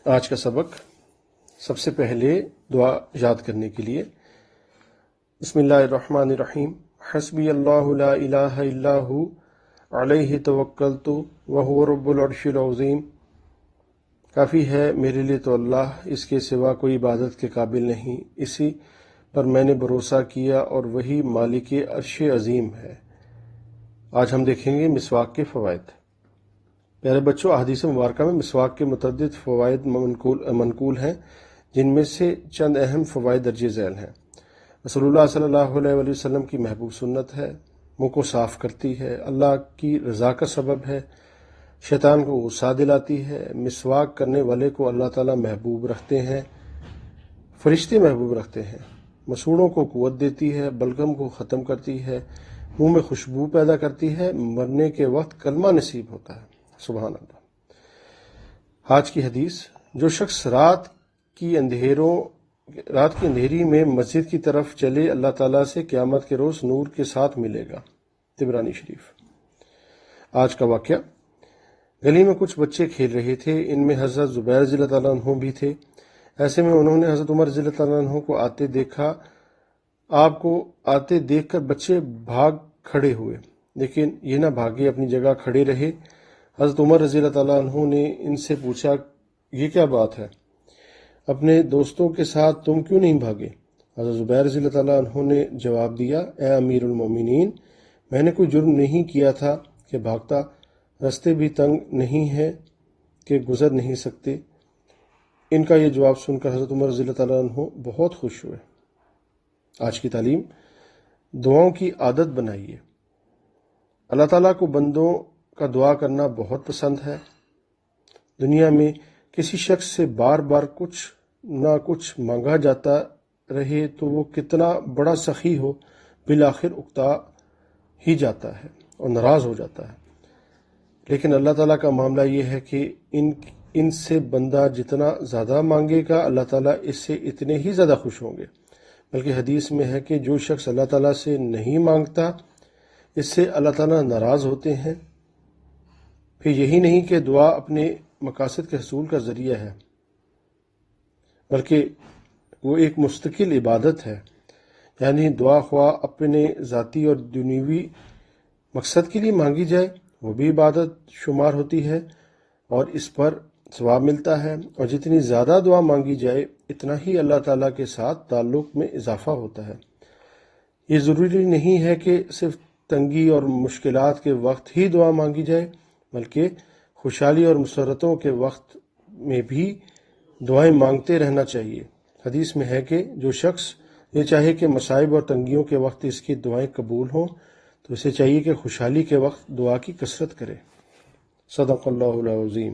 آج کا سبق سب سے پہلے دعا یاد کرنے کے لیے بسم اللہ الرحمن الرحیم حسبی اللہ لا الہ الا ہو علیہ توکلت وہو رب العرش العظیم۔ کافی ہے میرے لیے تو اللہ، اس کے سوا کوئی عبادت کے قابل نہیں، اسی پر میں نے بھروسہ کیا اور وہی مالک عرش عظیم ہے۔ آج ہم دیکھیں گے مسواک کے فوائد۔ پیارے بچوں، احادیث مبارکہ میں مسواک کے متعدد فوائد منقول ہیں، جن میں سے چند اہم فوائد درج ذیل ہیں۔ رسول اللہ صلی اللہ علیہ وآلہ وسلم کی محبوب سنت ہے، منہ کو صاف کرتی ہے، اللہ کی رضا کا سبب ہے، شیطان کو غصہ دلاتی ہے، مسواک کرنے والے کو اللہ تعالیٰ محبوب رکھتے ہیں، فرشتے محبوب رکھتے ہیں، مسوڑوں کو قوت دیتی ہے، بلغم کو ختم کرتی ہے، منہ میں خوشبو پیدا کرتی ہے، مرنے کے وقت کلمہ نصیب ہوتا ہے۔ سبحان اللہ۔ آج کی حدیث، جو شخص رات کی اندھیری میں مسجد کی طرف چلے، اللہ تعالیٰ سے قیامت کے روز نور کے ساتھ ملے گا۔ طبرانی شریف۔ آج کا واقعہ، گلی میں کچھ بچے کھیل رہے تھے، ان میں حضرت زبیر رضی اللہ تعالیٰ عنہ بھی تھے۔ ایسے میں انہوں نے حضرت عمر رضی اللہ تعالیٰ عنہ کو آتے دیکھا۔ آپ کو آتے دیکھ کر بچے بھاگ کھڑے ہوئے، لیکن یہ نہ بھاگے، اپنی جگہ کھڑے رہے۔ حضرت عمر رضی اللہ تعالیٰ عنہ نے ان سے پوچھا، یہ کیا بات ہے؟ اپنے دوستوں کے ساتھ تم کیوں نہیں بھاگے؟ حضرت زبیر رضی اللہ تعالیٰ عنہ نے جواب دیا، اے امیر المومنین، میں نے کوئی جرم نہیں کیا تھا کہ بھاگتا، رستے بھی تنگ نہیں ہیں کہ گزر نہیں سکتے۔ ان کا یہ جواب سن کر حضرت عمر رضی اللہ تعالیٰ عنہ بہت خوش ہوئے۔ آج کی تعلیم، دعاؤں کی عادت بنائیے۔ اللہ تعالیٰ کو بندوں کا دعا کرنا بہت پسند ہے۔ دنیا میں کسی شخص سے بار بار کچھ نہ کچھ مانگا جاتا رہے تو وہ کتنا بڑا سخی ہو، بالآخر اکتا ہی جاتا ہے اور ناراض ہو جاتا ہے۔ لیکن اللہ تعالیٰ کا معاملہ یہ ہے کہ ان سے بندہ جتنا زیادہ مانگے گا، اللہ تعالیٰ اس سے اتنے ہی زیادہ خوش ہوں گے۔ بلکہ حدیث میں ہے کہ جو شخص اللہ تعالیٰ سے نہیں مانگتا، اس سے اللہ تعالیٰ ناراض ہوتے ہیں۔ پھر یہی نہیں کہ دعا اپنے مقاصد کے حصول کا ذریعہ ہے، بلکہ وہ ایک مستقل عبادت ہے۔ یعنی دعا خواہ اپنے ذاتی اور دنیوی مقصد کے لیے مانگی جائے، وہ بھی عبادت شمار ہوتی ہے اور اس پر ثواب ملتا ہے، اور جتنی زیادہ دعا مانگی جائے، اتنا ہی اللہ تعالیٰ کے ساتھ تعلق میں اضافہ ہوتا ہے۔ یہ ضروری نہیں ہے کہ صرف تنگی اور مشکلات کے وقت ہی دعا مانگی جائے، بلکہ خوشحالی اور مسرتوں کے وقت میں بھی دعائیں مانگتے رہنا چاہیے۔ حدیث میں ہے کہ جو شخص یہ چاہے کہ مصائب اور تنگیوں کے وقت اس کی دعائیں قبول ہوں، تو اسے چاہیے کہ خوشحالی کے وقت دعا کی کثرت کرے۔ صدق اللہ العظیم۔